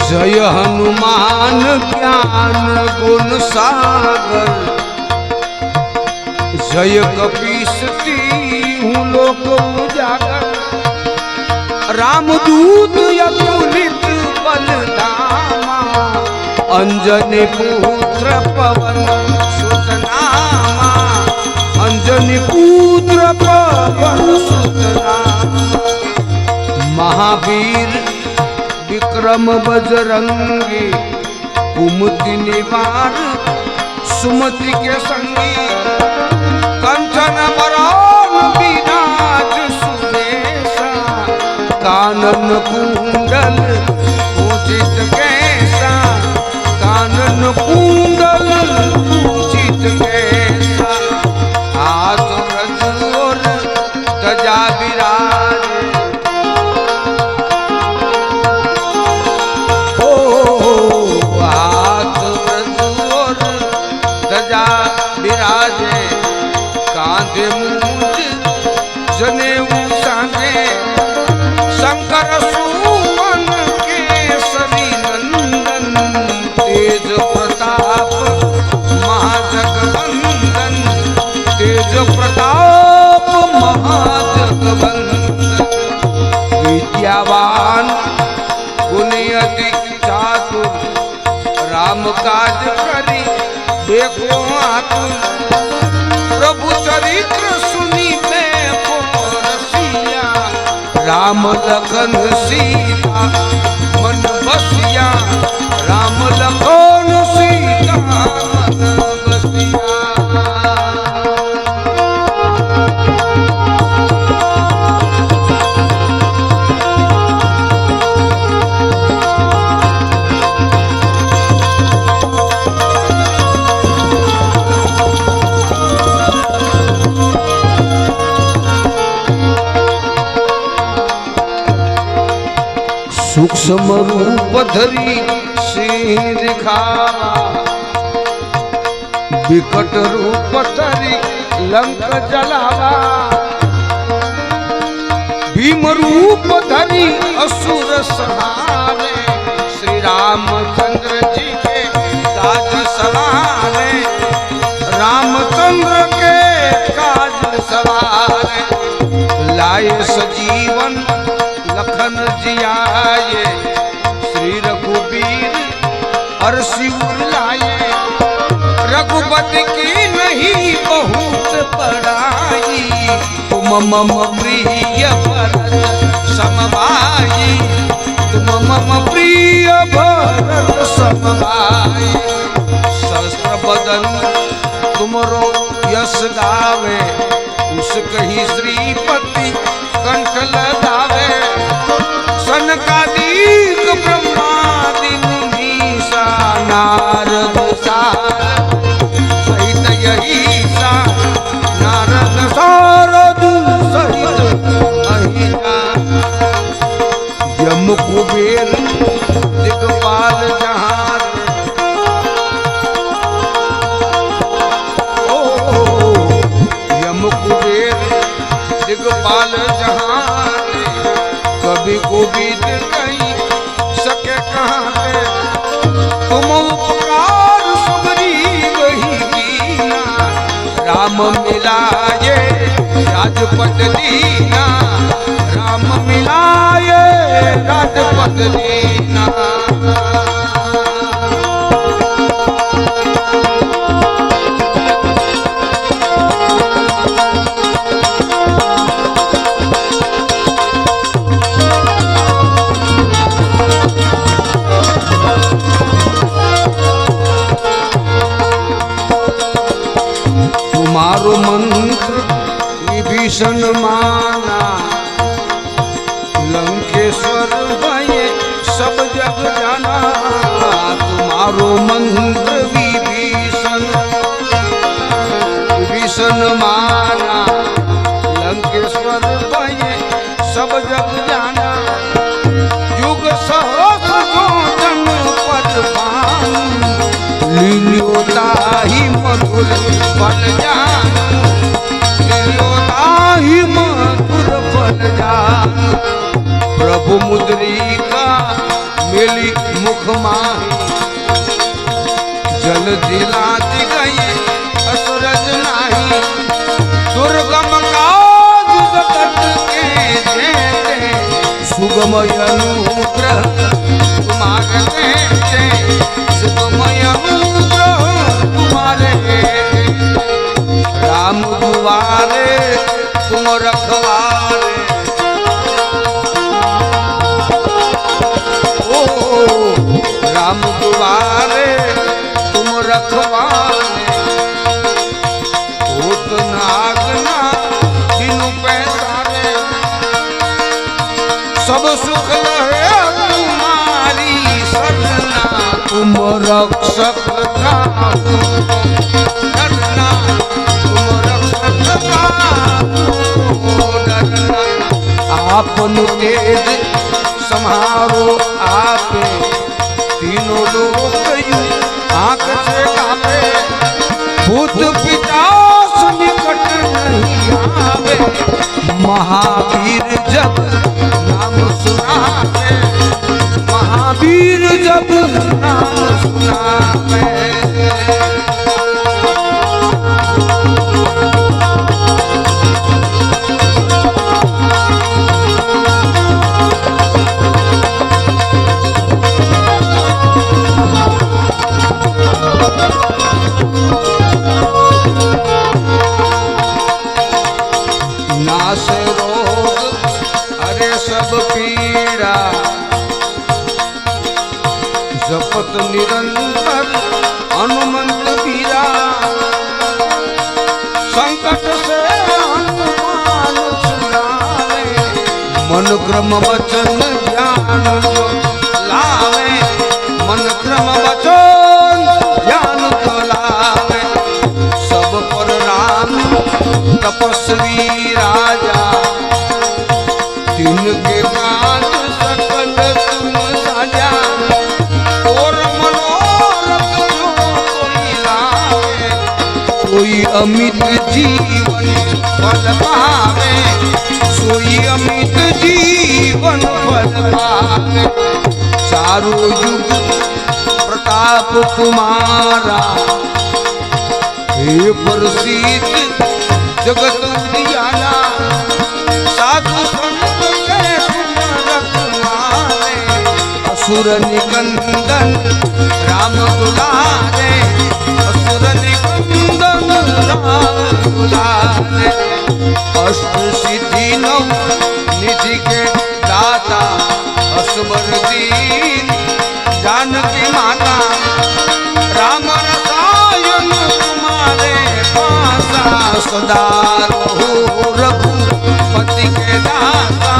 जय हनुमान ज्ञान गुण सागर, जय कपीस हूँ लोक उजागर। रामदूत अतुलित बलधामा, अंजनी पुत्र पवन सुत नामा। अंजनी पुत्र पवन सुत नामा। महावीर विक्रम बजरंगी, कुमति निवार सुमति के संगी। कंचन बरान विराज सुबेसा, कानन कुंडल पूजित कैसा। कानन कुंडल पूजित कैसा। हाथ रज और ध्वजा विराज। विराजे कांधे मूंज जनेऊ सांगे। शंकर सुमन केसरी नंदन, तेज प्रताप महाजगवंदन। तेज प्रताप महाजगवंदन। विद्यावान गुणी अति चातुर, राम काज करी देखो आतुर। प्रभु चरित्र सुनी देखो रसिया, राम लखन सीता मन बसिया। राम लखन सीता मन बसिया। सूक्ष्म रूप धरी सिंह दिखावा, विकट रूप धरी लंक जलावा। भीम रूप धरी असुर संहारे, श्री रामचंद्र जी के काज सवारे। रामचंद्र के काज सवारे। लाए सजीवन लखन जियाए, श्री रघुबीर हर शिवर लाए। रघुपति की नहीं बहुत बड़ाई, तुम मम प्रिय भरत समभाई। तुम मम प्रिय भरत समभाई। सहस्त्र बदन तुमरो यश गावे, उस कही श्रीपति कंठ लगावे। सनकादिक ब्रह्मादि मुनीसा, नारद सहित यही सा। नारद सारद सहित अहिसा। यम कुबेर दिगपाल जहान, यम कुबेर दिगपाल जहान। कभी गोविंद कहीं सके कहाते, तुम उपकार सुग्रीव ही कीना। राम मिलाए राजपद दीना। राम मिलाए राजपद दीना। तुम्हारो मंत्र विभीषण माना, लंकेश्वर भये सब जग जाना। तुम्हारो मंत्र विभीषण माना, लंकेश्वर भये सब जग जाना। युग सहस्र जो जन पद पाऊं, लील्योता ही मधुर फल जानू। लील्योता ही मधुर फल जानू। प्रभु मुद्रिका मिली मुख माही जल दिलाती गई असुरज नाही दुर्गम काज जगत के जेते सुगमय अनुग्रह तुम्हारे देते सुगमय अनुग्रह तुम्हारे राम दुआरे तुम रखवारे राम दुआरे तुम रखवारे होत नागना बिनु पैसारे सब सुख लहे तुम्हारी सरना तुम रक्षक ठाकुर डरना तुम रक्षक ठाकुर डरना आपन तेज समारो आपे तीनों लोग आंख से कांपे भूत पिशाच निकट नहीं आवे महावीर जब नाम सुनावे महावीर जब नाम सुनावे नाश रोग अरे सब पीड़ा जपत निरंतर हनुमंत पीरा संकट से हनुमान छुड़ावे मन क्रम वचन ज्ञान जो लावे मन क्रम वचन ज्ञान जो लावे सब पर राम तपस्वी राजा जिनके काज सकल तुम साजा और मनोरथ जो कोई लावे कोई अमित जीवन फल पावे सोई अमित जीवन फल पावे चारों युग प्रताप तुम्हारा हे प्रसिद्ध जगत उजियारा साधु संत के तुम रखवारे असुर निकंदन राम दुलारे असुर निकंदन राम दुलारे अष्ट सिद्धि नौ निधि के दाता असबर दीन जानकी माता राम रसायन तुम्हारे पासा सदा रहो रघुपति के दाता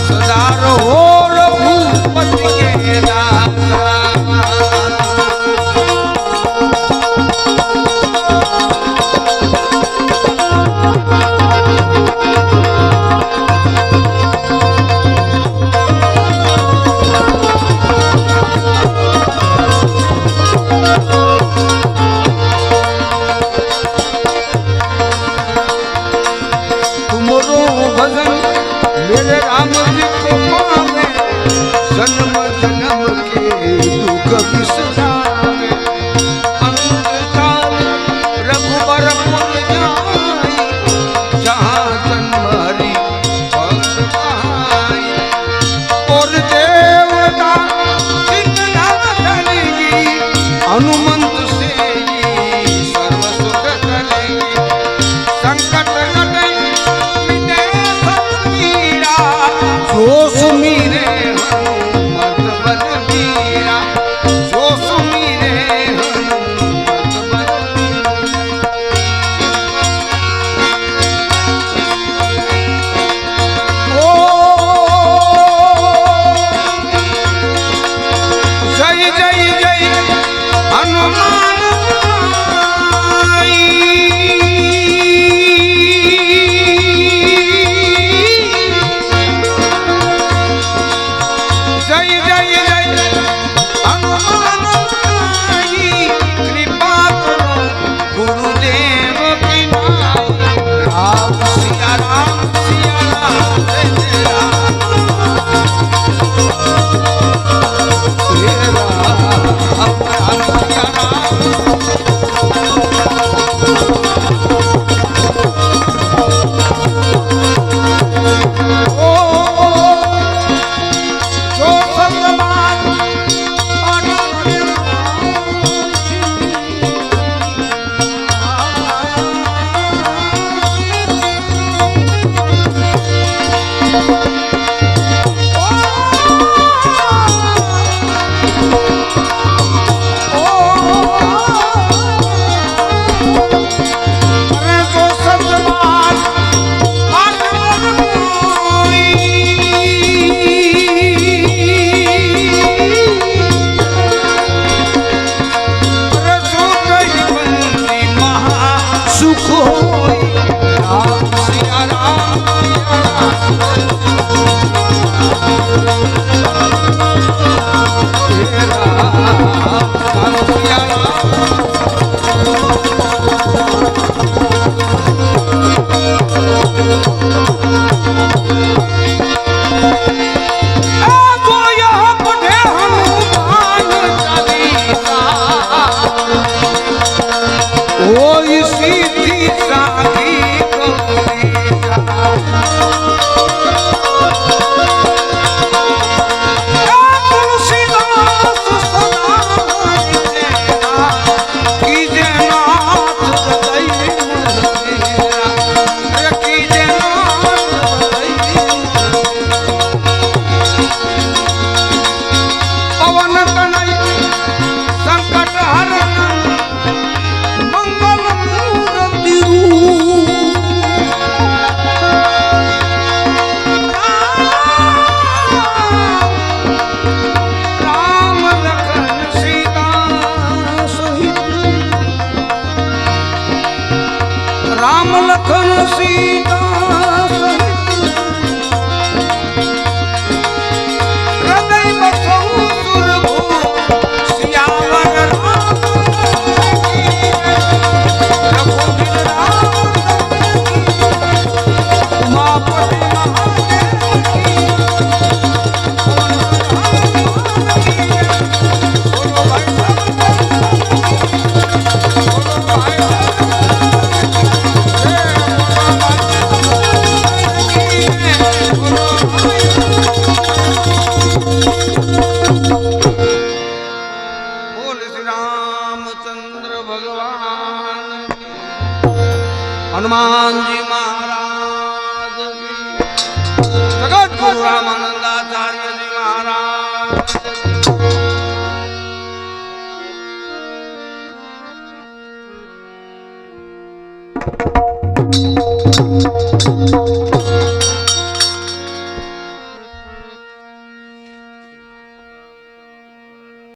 सदा रहो रघुपति के दाता मेरे राम जी को पावे जन्म जन्म के दुख बिसरावे अंतकाल रघुबर पुर जाई जहाँ जन्म हरि भक्त पाई और देवता चिंता करेगी हनुमंत से ही सर्व सुख करेगी संकट कटे जो सुमीरे हनुमत बलबीरा जो सुमीरे हनुमत बलबीरा ओ जय जय जय हनुमान હનુમાનજી મહારાજ જગત ગુરુ રામાનંદાચાર્યજી મહારાજ